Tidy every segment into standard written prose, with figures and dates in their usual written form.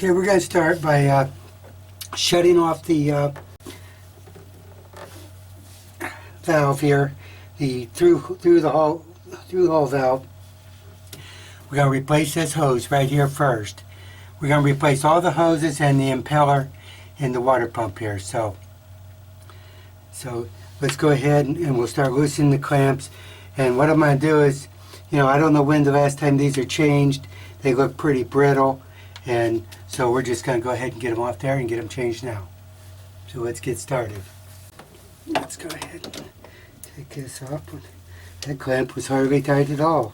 Okay, we're going to start by shutting off the valve here, the through the hole valve. We're going to replace this hose right here first. We're going to replace all the hoses and the impeller in the water pump here. So let's go ahead and we'll start loosening the clamps. And what I'm going to do is, I don't know when the last time these are changed. They look pretty brittle, and so we're just going to go ahead and get them off there and get them changed now. So let's get started. Let's go ahead and take this off. That clamp was hardly tight at all.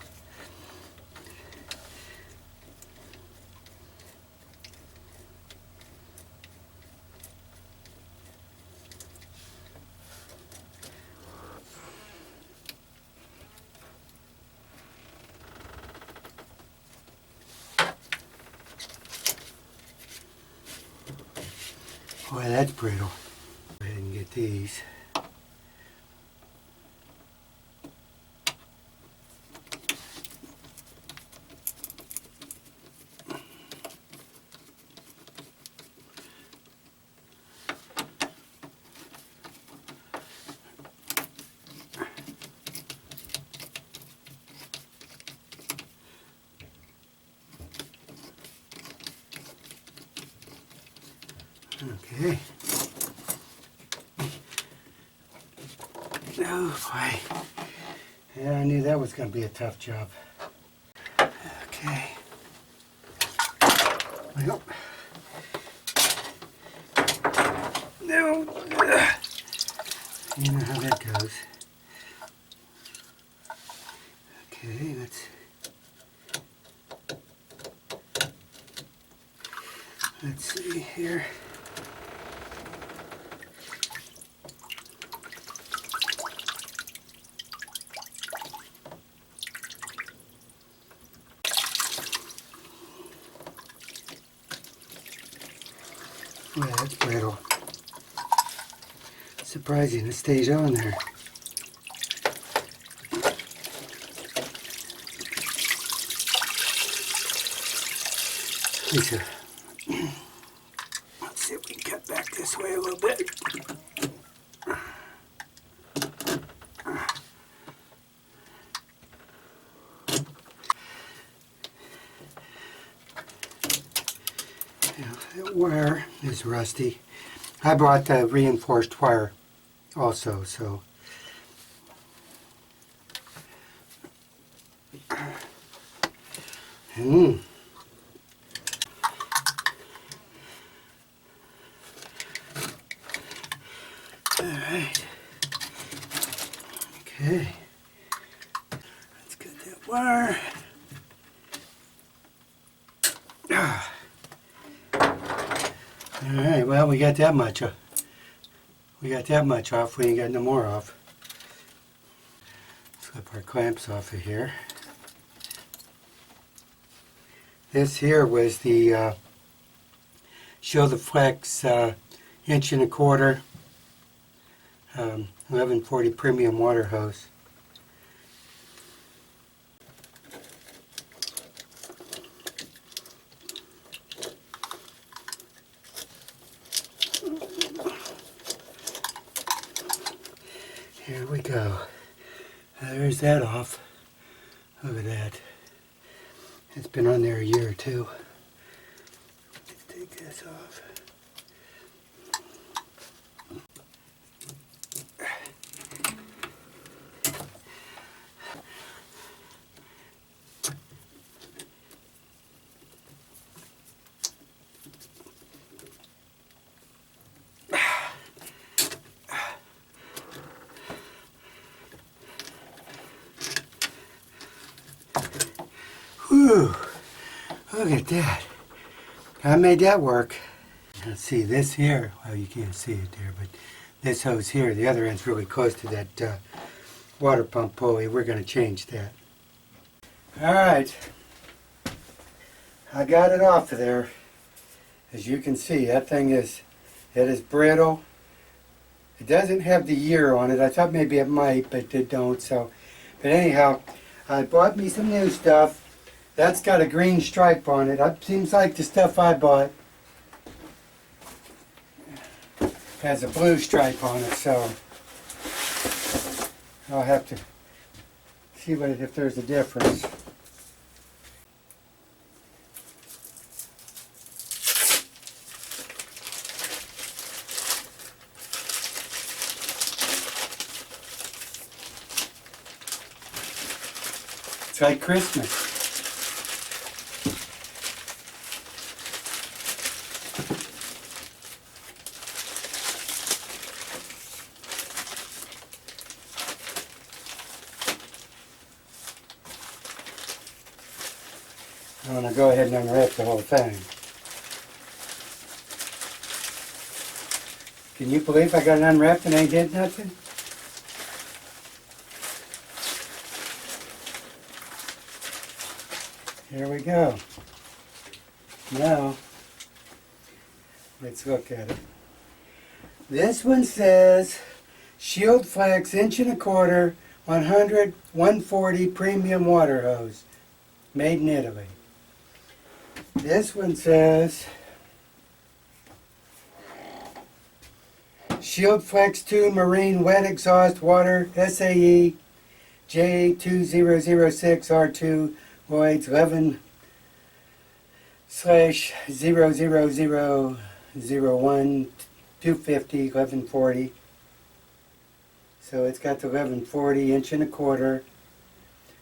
Boy, that's brittle. Go ahead and get these. Okay. Oh boy. Yeah, I knew that was going to be a tough job. Okay. Well. No. You know how that goes. Okay, let's see here. Yeah, that's brittle. Surprising it stays on there. Let's see if we can cut back this way a little bit. That wire is rusty. I brought the reinforced wire also, so Alright. Okay. Let's get that wire. Alright, well, we got that much off. We ain't got no more off. Flip our clamps off of here. This here was the Show the Flex 1.25" 1140 premium water hose. Here we go. There's that off. Look at that. It's been on there a year or two. Let's take this off. Whew, look at that. I made that work. Let's see, this here, well, you can't see it there, but this hose here, the other end's really close to that water pump pulley. We're going to change that. Alright, I got it off of there. As you can see, that thing is brittle. It doesn't have the year on it. I thought maybe it might, but it don't. So, but anyhow, I bought me some new stuff. That's got a green stripe on it. That seems like the stuff I bought. has a blue stripe on it, so I'll have to see if there's a difference. It's like Christmas. I'm going to go ahead and unwrap the whole thing. Can you believe I got it unwrapped and I did nothing? Here we go. Now, let's look at it. This one says Shield Flex 1.25 inch, 100, 140 premium water hose, made in Italy. This one says Shield Flex 2 Marine Wet Exhaust Water SAE J2006 Lloyd's 11/00001 250 1140. So it's got the 1140 1.25 inch,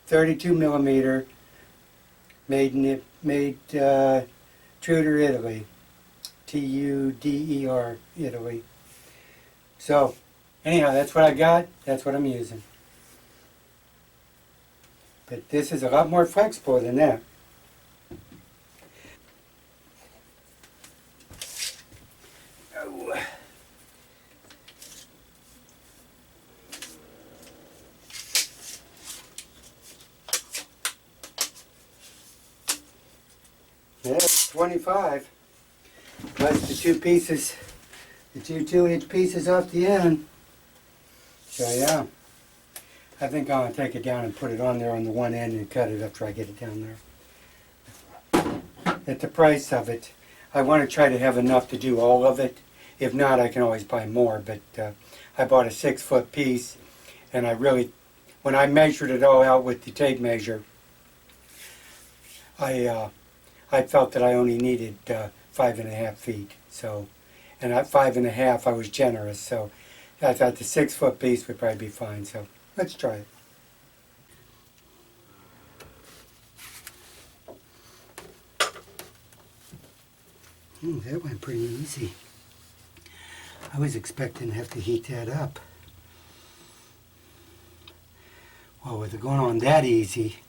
32 millimeter, made Tudor, Italy, Tuder, Italy. So anyhow, that's what I got. That's what I'm using. But this is a lot more flexible than that. Oh. Yeah, it's 25. Plus the two pieces, the two 2-inch pieces off the end. So yeah. I think I'm going to take it down and put it on there on the one end and cut it after I get it down there. At the price of it, I want to try to have enough to do all of it. If not, I can always buy more, but I bought a 6-foot piece, and I really, when I measured it all out with the tape measure, I felt that I only needed 5.5 feet. So, and at 5.5, I was generous, so I thought the 6-foot piece would probably be fine. So let's try it. That went pretty easy. I was expecting to have to heat that up. Well, with it going on that easy,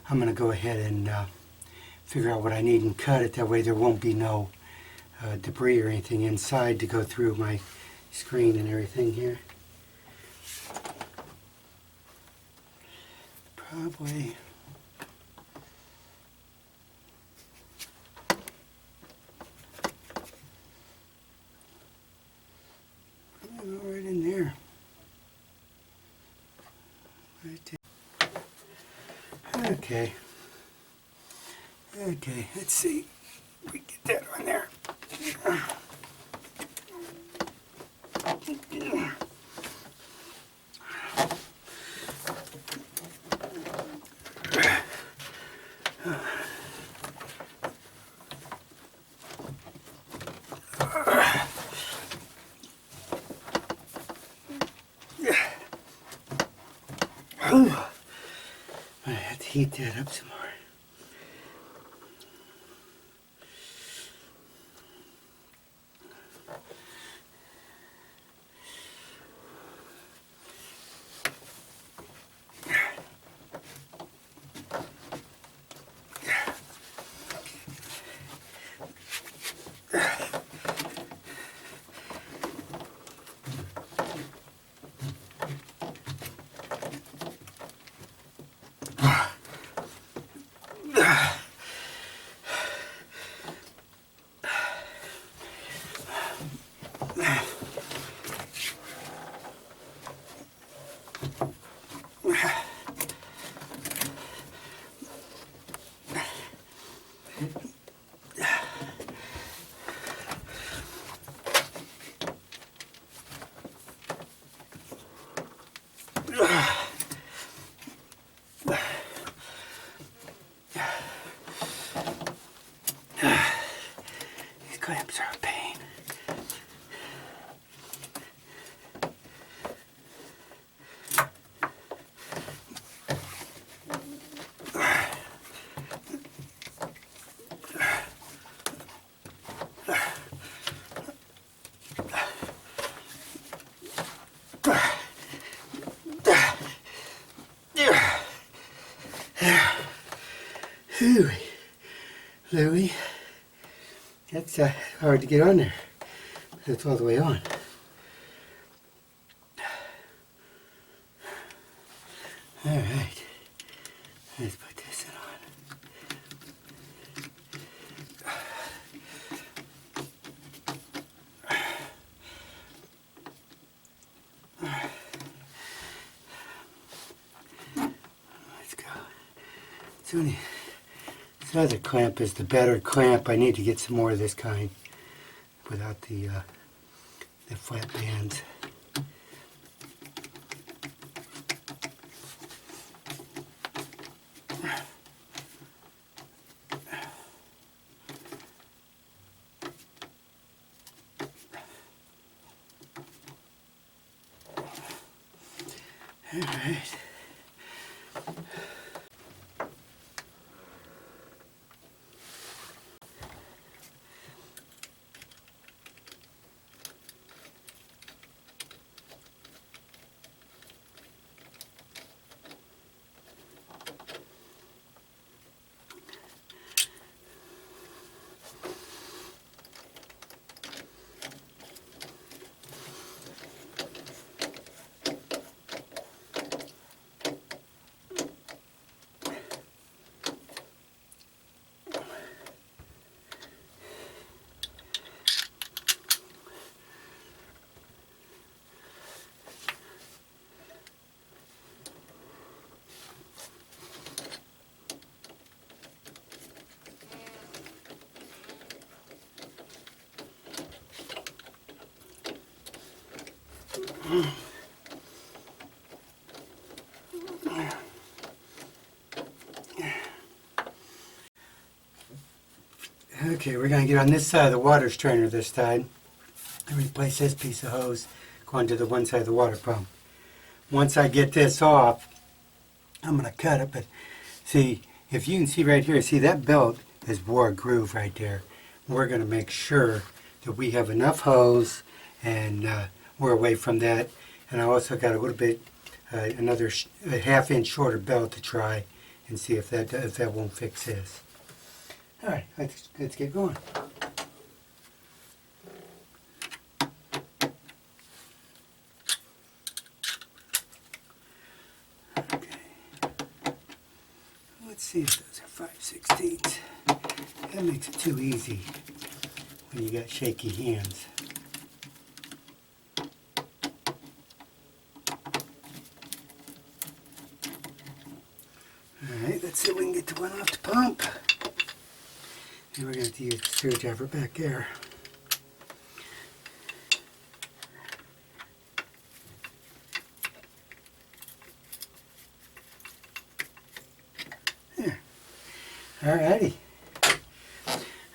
I'm going to go ahead and figure out what I need and cut it. That way there won't be no debris or anything inside to go through my screen and everything here. Probably. Right in there. Right there. Okay. Okay, let's see. We get that on there. I have to heat that up some more. These clamps are a pain. Louie, that's hard to get on there. It's all the way on. All right, let's put this on. Let's go. This other clamp is the better clamp. I need to get some more of this kind without the flat bands. All right. Okay, we're going to get on this side of the water strainer this time and replace this piece of hose going to the one side of the water pump. Once I get this off, I'm going to cut it, but see, if you can see right here, see that belt is wore a groove right there. We're going to make sure that we have enough hose and we're away from that. And I also got a little bit, another a half-inch shorter belt to try and see if that won't fix this. All right, let's get going. Okay. Let's see if those are 5/16. That makes it too easy when you got shaky hands. All right, let's see if we can get the one off the pump. And we're going to have to use the screwdriver back there. There. Alrighty.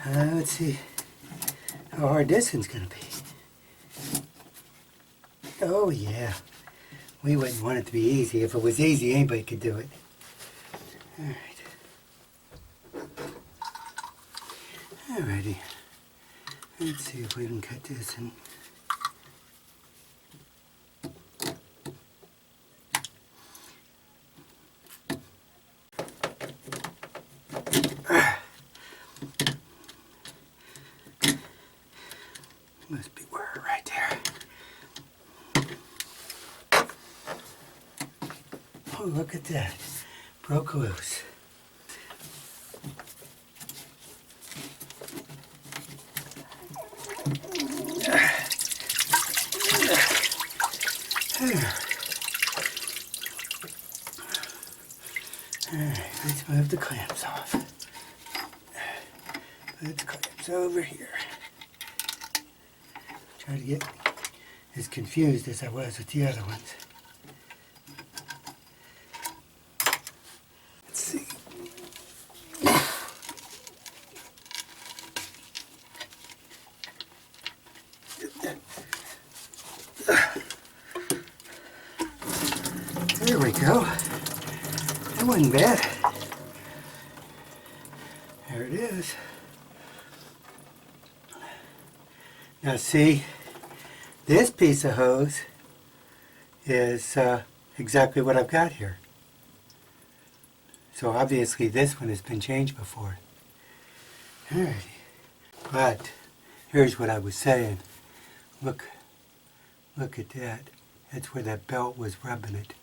Let's see how hard this one's going to be. Oh yeah. We wouldn't want it to be easy. If it was easy, anybody could do it. Alright. Alrighty. Let's see if we can cut this in. Must be wire right there. Oh, look at that. Broke loose. Alright, let's move the clamps off. Put the clamps over here. Try to get as confused as I was with the other ones. wasn't bad. There it is. Now see, this piece of hose is exactly what I've got here. So obviously this one has been changed before. Alrighty. But here's what I was saying. Look at that. That's where that belt was rubbing it.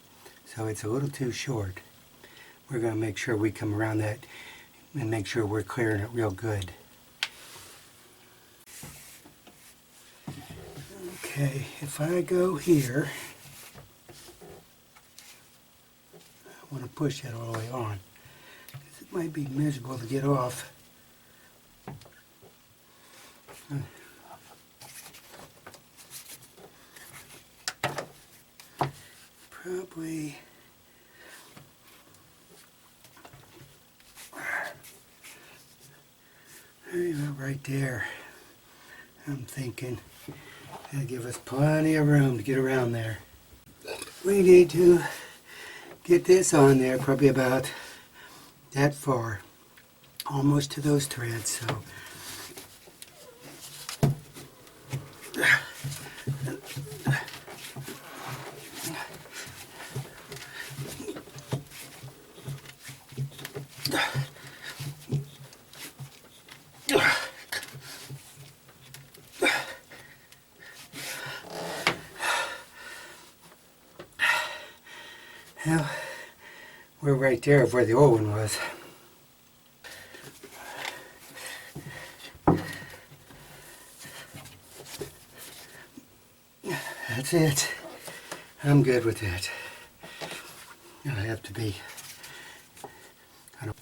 So it's a little too short. We're going to make sure we come around that and make sure we're clearing it real good. Okay, if I go here, I want to push that all the way on, because it might be miserable to get off. Probably right there. I'm thinking that'll give us plenty of room to get around there. We need to get this on there probably about that far, almost to those threads. So well, we're right there of where the old one was. That's it. I'm good with that. I have to be. I don't.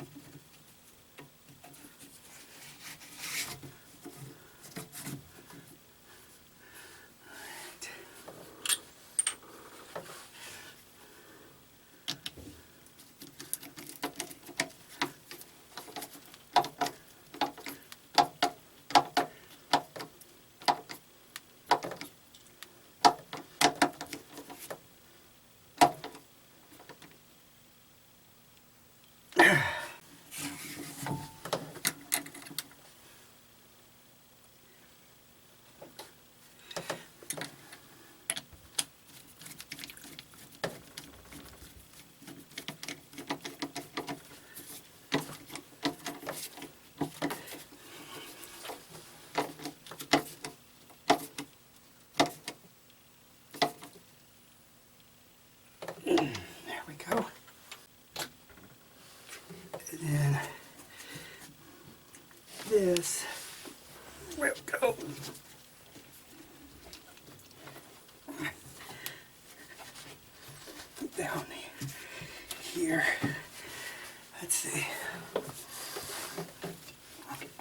There we go. And then this will go down here. Let's see.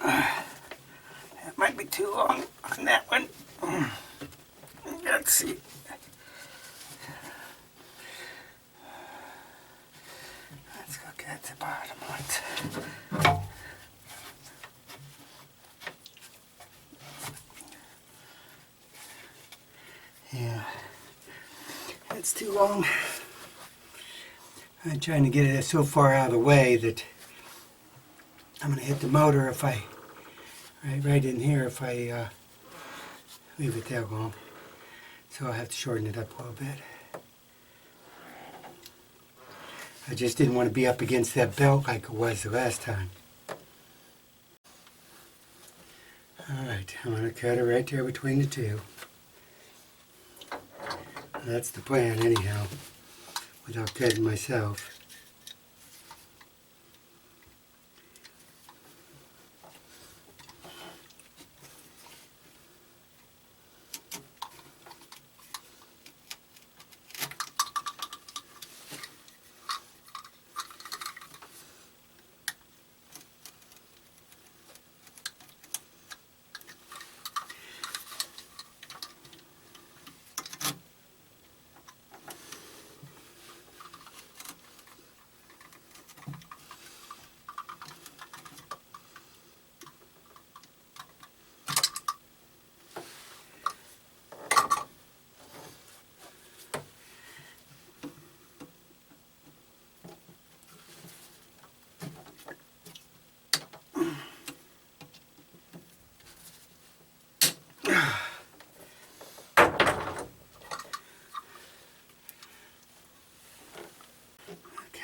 That might be too long on that one. Let's see. Let's look at the bottom ones. Yeah, that's too long. I'm trying to get it so far out of the way that I'm going to hit the motor if I, right in here if I leave it that long. So I'll have to shorten it up a little bit. I just didn't want to be up against that belt like it was the last time. Alright, I'm going to cut it right there between the two. That's the plan anyhow, without cutting myself.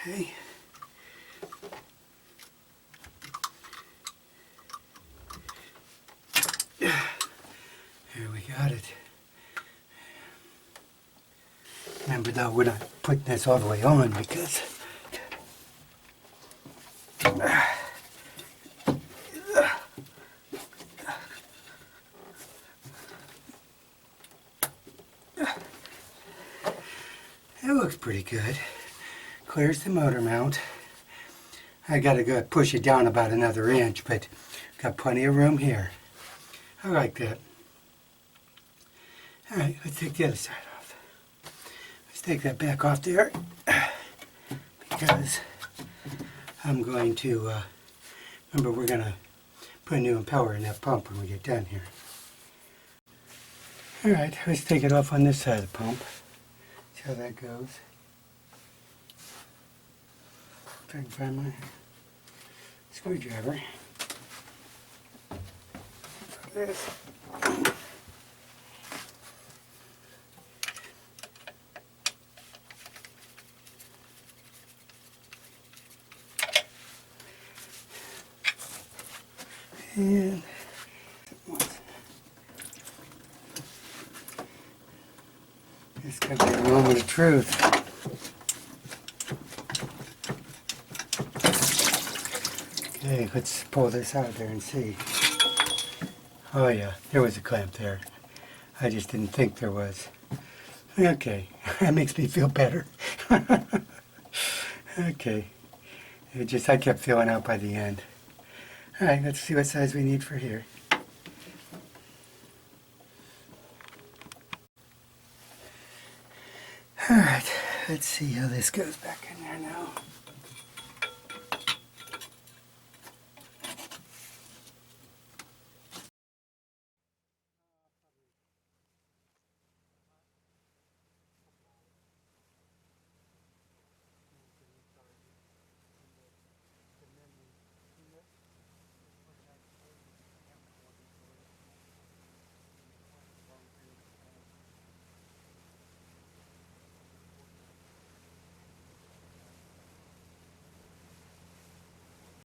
Okay. Here we got it. Remember though, we're not putting this all the way on because it looks pretty good. Clears the motor mount. I gotta go push it down about another inch, but got plenty of room here. I like that. Alright, let's take the other side off. Let's take that back off there because I'm going to, remember we're going to put a new impeller in that pump when we get done here. Alright, let's take it off on this side of the pump. See how that goes. If I can find my screwdriver. This. And this could be a moment of truth. Okay, let's pull this out there and see. Oh yeah, there was a clamp there. I just didn't think there was. Okay, that makes me feel better. Okay, I kept feeling out by the end. Alright, let's see what size we need for here. Alright, let's see how this goes back in there